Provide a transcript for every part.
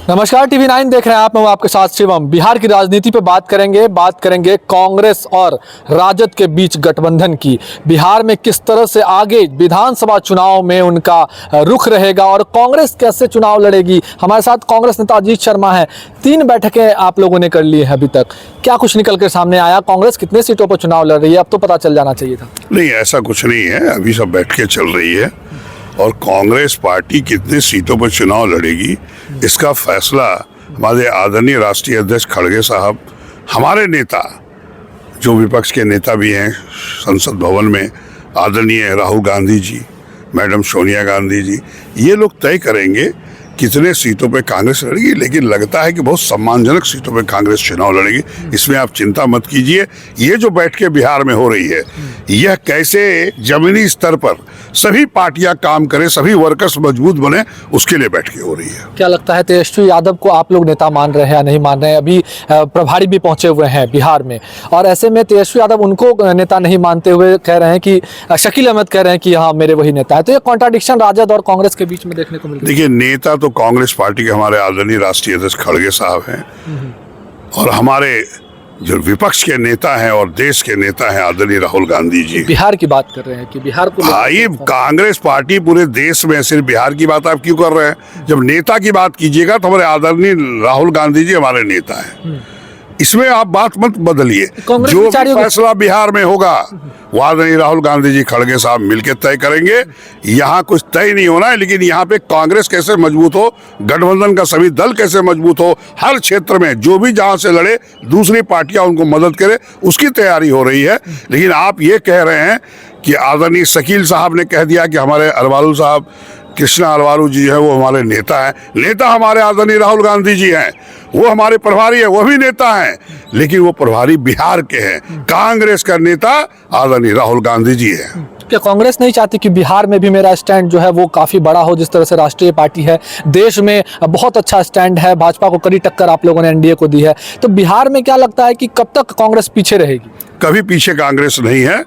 नमस्कार, टीवी 9 देख रहे हैं आप। मैं हूं आपके साथ शिवम। बिहार की राजनीति पे बात करेंगे कांग्रेस और राजद के बीच गठबंधन की। बिहार में किस तरह से आगे विधानसभा चुनाव में उनका रुख रहेगा और कांग्रेस कैसे चुनाव लड़ेगी। हमारे साथ कांग्रेस नेता अजीत शर्मा हैं। 3 बैठकें आप लोगों ने कर ली है अभी तक, क्या कुछ निकल कर सामने आया? कांग्रेस कितने सीटों पर चुनाव लड़ रही है, अब तो पता चल जाना चाहिए था। नहीं, ऐसा कुछ नहीं है। अभी सब बैठकें चल रही है और कांग्रेस पार्टी कितने सीटों पर चुनाव लड़ेगी इसका फैसला हमारे आदरणीय राष्ट्रीय अध्यक्ष खड़गे साहब, हमारे नेता जो विपक्ष के नेता भी हैं संसद भवन में, आदरणीय राहुल गांधी जी, मैडम सोनिया गांधी जी, ये लोग तय करेंगे कितने सीटों पे कांग्रेस लड़ेगी। लेकिन लगता है कि बहुत सम्मानजनक सीटों पे कांग्रेस चुनाव लड़ेगी, इसमें आप चिंता मत कीजिए। ये जो बैठकें बिहार में हो रही है, यह कैसे जमीनी स्तर पर सभी पार्टियां काम करें, सभी वर्कर्स मजबूत बने, उसके लिए बैठकें हो रही है। क्या लगता है तेजस्वी यादव को आप लोग नेता मान रहे हैं या नहीं मान रहे हैं? अभी प्रभारी भी पहुंचे हुए हैं बिहार में और ऐसे में तेजस्वी यादव उनको नेता नहीं मानते हुए कह रहे हैं कि शकील अहमद कह रहे हैं कि हाँ मेरे वही नेता है। तो ये कॉन्ट्राडिक्शन राजद और कांग्रेस के बीच में देखने को मिल रहा है। देखिए, नेता तो कांग्रेस पार्टी के हमारे आदरणीय राष्ट्रीय अध्यक्ष खड़गे साहब हैं और हमारे जो विपक्ष के नेता हैं और देश के नेता हैं आदरणीय राहुल गांधी जी। बिहार की बात कर रहे हैं कि बिहार को ये कांग्रेस पार्टी पूरे देश में, सिर्फ बिहार की बात आप क्यों कर रहे हैं? जब नेता की बात कीजिएगा तो हमारे आदरणीय राहुल गांधी जी हमारे नेता हैं, इसमें आप बात मत बदलिए। जो भी फैसला बिहार में होगा वो आदरणीय राहुल गांधी जी खड़गे साहब मिलकर तय करेंगे। यहाँ कुछ तय नहीं होना है, लेकिन यहाँ पे कांग्रेस कैसे मजबूत हो, गठबंधन का सभी दल कैसे मजबूत हो, हर क्षेत्र में जो भी जहाँ से लड़े दूसरी पार्टियां उनको मदद करे, उसकी तैयारी हो रही है। लेकिन आप ये कह रहे हैं कि आदरणीय शकील साहब ने कह दिया कि हमारे अरवालू साहब, कृष्णा अरवालू जी है, वो हमारे नेता हैं। नेता हमारे आदरणीय राहुल गांधी जी हैं, वो हमारे प्रभारी है, वो भी नेता हैं, लेकिन वो प्रभारी बिहार के हैं। कांग्रेस का नेता आदरणीय राहुल गांधी जी हैं। क्या कांग्रेस नहीं चाहती कि बिहार में भी मेरा स्टैंड जो है वो काफी बड़ा हो? जिस तरह से राष्ट्रीय पार्टी है, देश में बहुत अच्छा स्टैंड है, भाजपा को कड़ी टक्कर आप लोगों ने एनडीए को दी है, तो बिहार में क्या लगता है कि कब तक कांग्रेस पीछे रहेगी? कभी पीछे कांग्रेस नहीं है।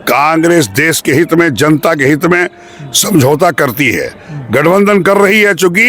कांग्रेस देश के हित में, जनता के हित में समझौता करती है, गठबंधन कर रही है। चूंकि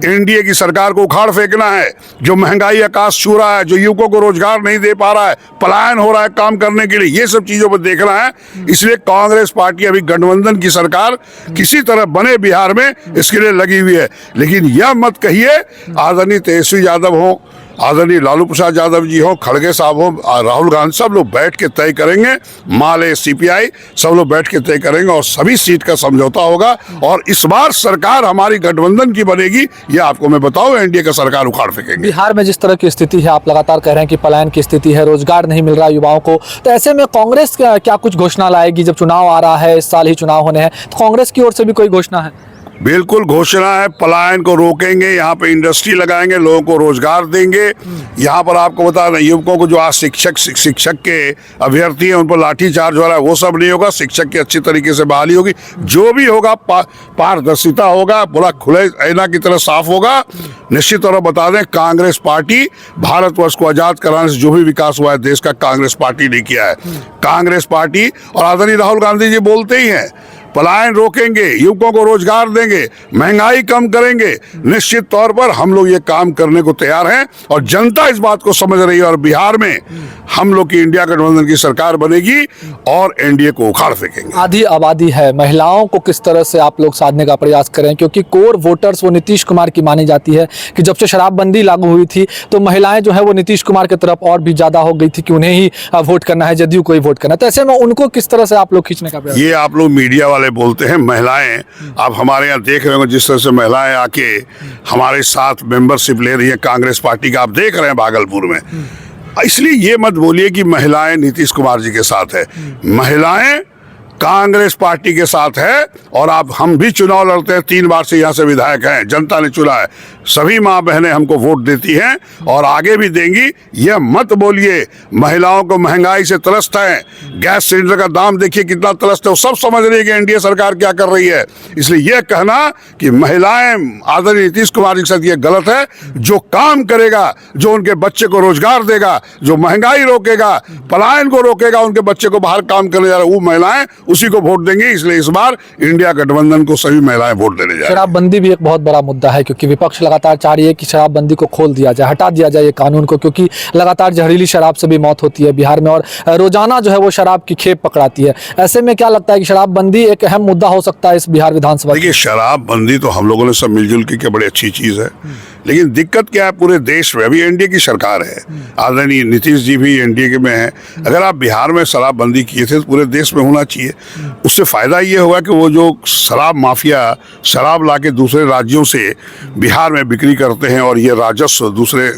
एनडीए की सरकार को उखाड़ फेंकना है, जो महंगाई आकाश छू रहा है, जो युवकों को रोजगार नहीं दे पा रहा है, पलायन हो रहा है काम करने के लिए, ये सब चीजों पर देखना है। इसलिए कांग्रेस पार्टी अभी गठबंधन की सरकार किसी तरह बने बिहार में, इसके लिए लगी हुई है। लेकिन यह मत कहिए आदरणीय तेजस्वी यादव हो, आदरणीय लालू प्रसाद यादव जी हो, खड़गे साहब हो, राहुल गांधी, सब लोग बैठ के तय करेंगे। माले, सीपीआई, सब लोग बैठ के तय करेंगे और सभी सीट का समझौता होगा। और इस बार सरकार हमारी गठबंधन की बनेगी, ये आपको मैं बताऊं, एनडीए का सरकार उखाड़ फेंकेंगे। बिहार में जिस तरह की स्थिति है, आप लगातार कह रहे हैं कि पलायन की स्थिति है, रोजगार नहीं मिल रहा युवाओं को, तो ऐसे में कांग्रेस क्या कुछ घोषणा लाएगी? जब चुनाव आ रहा है, इस साल ही चुनाव होने हैं, तो कांग्रेस की ओर से भी कोई घोषणा है? बिल्कुल घोषणा है। पलायन को रोकेंगे, यहाँ पे इंडस्ट्री लगाएंगे, लोगों को रोजगार देंगे। यहाँ पर आपको बता दें, युवकों को जो आज शिक्षक के अभ्यर्थी हैं उन पर लाठीचार्ज हो रहा है, वो सब नहीं होगा। शिक्षक की अच्छी तरीके से बहाली होगी। जो भी होगा पारदर्शिता होगा, पूरा खुले ऐना की तरह साफ होगा। निश्चित तौर पर बता दें, कांग्रेस पार्टी भारतवर्ष को आजाद कराने से जो भी विकास हुआ है देश का, कांग्रेस पार्टी ने किया है। कांग्रेस पार्टी और आदरणीय राहुल गांधी जी बोलते ही हैं, पलायन रोकेंगे, युवकों को रोजगार देंगे, महंगाई कम करेंगे। निश्चित तौर पर हम लोग ये काम करने को तैयार हैं और जनता इस बात को समझ रही है। और बिहार में हम लोग की इंडिया गठबंधन की सरकार बनेगी और एनडीए को उखाड़ फेंकेंगे। आधी आबादी है, महिलाओं को किस तरह से आप लोग साधने का प्रयास करें? क्योंकि कोर वोटर्स वो नीतीश कुमार की मानी जाती है कि जब से शराबबंदी लागू हुई थी तो महिलाएं जो है वो नीतीश कुमार की तरफ और भी ज्यादा हो गई थी कि उन्हें ही वोट करना है, जदयू को ही वोट करना है। तो ऐसे में उनको किस तरह से आप लोग खींचने का प्रयास? ये आप लोग मीडिया वाले बोलते हैं महिलाएं, आप हमारे यहाँ देख रहे हो जिस तरह से महिलाएं आके हमारे साथ मेंबरशिप ले रही है कांग्रेस पार्टी का, आप देख रहे हैं भागलपुर में। इसलिए ये मत बोलिए कि महिलाएं नीतीश कुमार जी के साथ है। महिलाएं कांग्रेस पार्टी के साथ है। और हम भी चुनाव लड़ते हैं, 3 बार से यहाँ से विधायक हैं, जनता ने चुना है। सभी माँ बहनें हमको वोट देती हैं और आगे भी देंगी। यह मत बोलिए महिलाओं को महंगाई से त्रस्त है, गैस सिलेंडर का दाम देखिए कितना त्रस्त है, वो सब समझ रही है कि एनडीए सरकार क्या कर रही है। इसलिए यह कहना कि महिलाएं आदरणीय नीतीश कुमार जी के साथ, ये गलत है। जो काम करेगा, जो उनके बच्चे को रोजगार देगा, जो महंगाई रोकेगा, पलायन को रोकेगा, उनके बच्चे को बाहर काम करने जा रहा है, वो महिलाएं उसी को वोट देंगे। इसलिए इस बार इंडिया गठबंधन को सभी महिलाएं वोट देने जा रही हैं। शराबबंदी भी एक बहुत बड़ा मुद्दा है, क्योंकि विपक्ष लगातार चाह रही है कि शराबबंदी को खोल दिया जाए, हटा दिया जाए ये कानून को, क्योंकि लगातार जहरीली शराब से भी मौत होती है बिहार में और रोजाना जो है वो शराब की खेप पकड़ाती है। ऐसे में क्या लगता है कि शराबबंदी एक अहम मुद्दा हो सकता है इस बिहार विधानसभा? देखिए, शराबबंदी तो हम लोगों ने सब मिलजुल के बड़ी अच्छी चीज है, लेकिन दिक्कत क्या है, पूरे देश में अभी एनडीए की सरकार है, आदरणीय नीतीश जी भी एनडीए में है। अगर आप बिहार में शराबबंदी किए थे तो पूरे देश में होना चाहिए। उससे फायदा ये होगा कि वो जो शराब माफिया शराब लाके दूसरे राज्यों से बिहार में बिक्री करते हैं और ये राजस्व दूसरे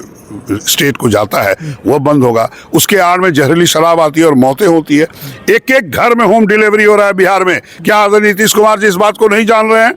स्टेट को जाता है, वो बंद होगा। उसके आड़ में जहरीली शराब आती है और मौतें होती है। एक एक घर में होम डिलीवरी हो रहा है बिहार में। क्या आदरणीय नीतीश कुमार जी इस बात को नहीं जान रहे हैं?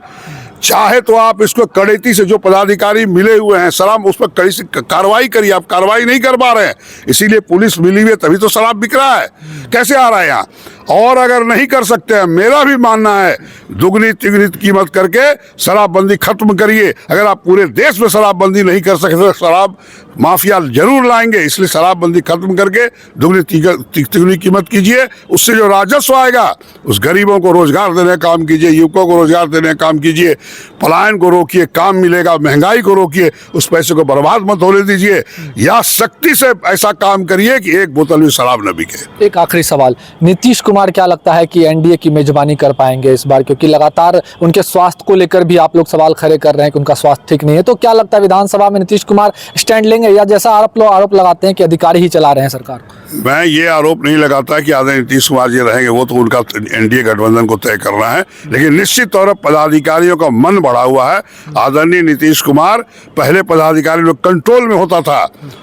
चाहे तो आप इसको कड़ेती से, जो पदाधिकारी मिले हुए हैं शराब, उस पर कड़ी से कार्रवाई करिए। आप कार्रवाई नहीं कर पा रहे हैं, इसीलिए पुलिस मिली हुई है, तभी तो शराब बिक रहा है। कैसे आ रहा है यहाँ? और अगर नहीं कर सकते हैं, मेरा भी मानना है दुगनी तिगनी कीमत करके शराबबंदी खत्म करिए। अगर आप पूरे देश में शराबबंदी नहीं कर सकते तो शराब माफिया जरूर लाएंगे। इसलिए शराबबंदी खत्म करके दुगनी तिगनी कीमत कीजिए। उससे जो राजस्व आएगा उस गरीबों को रोजगार देने का काम कीजिए, युवकों को रोजगार देने का काम कीजिए, पलायन को रोकिए, काम मिलेगा, महंगाई को रोकिए, उस पैसे को बर्बाद मत होने दीजिए, या सख्ती से ऐसा काम करिए कि एक बोतल भी शराब न बिके। एक आखिरी सवाल, नीतीश कुमार क्या लगता है कि एनडीए की मेजबानी कर पाएंगे इस बार? क्योंकि लगातार उनके स्वास्थ्य को लेकर भी आप लोग सवाल खड़े कर रहे हैं कि उनका स्वास्थ्य ठीक नहीं है, तो क्या लगता है विधानसभा में नीतीश कुमार स्टैंड लेंगे, या जैसा आरोप लगाते हैं कि अधिकारी ही चला रहे हैं सरकार? मैं ये आरोप नहीं लगाता कि आदरणीय नीतीश कुमार जी रहेंगे, वो तो उनका एनडीए गठबंधन को तय करना है। लेकिन निश्चित तौर पर पदाधिकारियों का मन बढ़ा हुआ है। आदरणीय नीतीश कुमार पहले पदाधिकारी लोग कंट्रोल में होता था,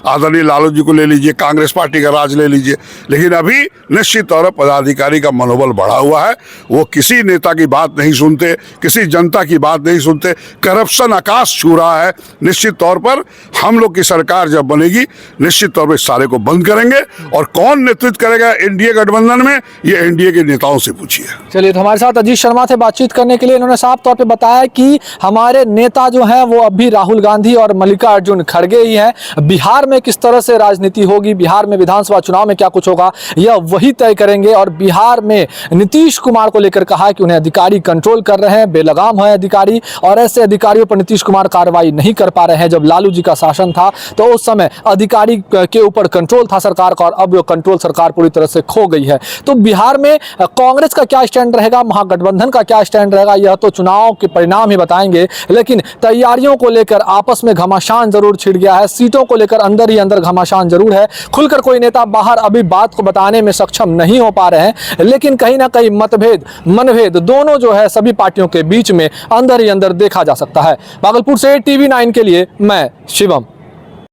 आदरणीय लालू जी को ले लीजिए, कांग्रेस पार्टी का राज ले लीजिए, लेकिन अभी निश्चित तौर पर पदाधिकारी का मनोबल बढ़ा हुआ है। वो किसी नेता की बात नहीं सुनते, किसी जनता की बात नहीं सुनते। करप्शन आकाश छू रहा है। निश्चित तौर पर हम लोग की सरकार जब बनेगी, निश्चित तौर पर इस सारे को बंद करेंगे। और कौन नेतृत्व करेगा एनडीए गठबंधन में, ये एनडीए के नेताओं से पूछिए। चलिए, तो हमारे साथ अजीत शर्मा थे बातचीत करने के लिए। इन्होंने साफ तौर पे बताया कि हमारे नेता जो हैं वो अभी राहुल गांधी और मल्लिकार्जुन खड़गे ही हैं। बिहार में किस तरह से राजनीति होगी, बिहार में विधानसभा चुनाव में क्या कुछ होगा, यह वही तय करेंगे। और बिहार में नीतीश कुमार को लेकर कहा कि उन्हें अधिकारी कंट्रोल कर रहे हैं, बेलगाम है अधिकारी, और ऐसे अधिकारियों पर नीतीश कुमार कार्रवाई नहीं कर पा रहे हैं। जब लालू जी का शासन था तो उस समय अधिकारी के ऊपर कंट्रोल था सरकार का, और अब वो कंट्रोल सरकार पूरी तरह से खो गई है। तो बिहार में कांग्रेस का क्या स्टैंड रहेगा, महागठबंधन का क्या स्टैंड रहेगा, यह तो चुनाव के परिणाम ही बताएंगे। लेकिन तैयारियों को लेकर आपस में घमासान जरूर छिड़ गया है, सीटों को लेकर अंदर ही अंदर घमासान जरूर है। खुलकर कोई नेता बाहर अभी बात को बताने में सक्षम नहीं हो पा रहे हैं, लेकिन कहीं ना कहीं मनभेद दोनों जो है सभी पार्टियों के बीच में अंदर ही अंदर देखा जा सकता है। भागलपुर से TV9 के लिए मैं शिवम।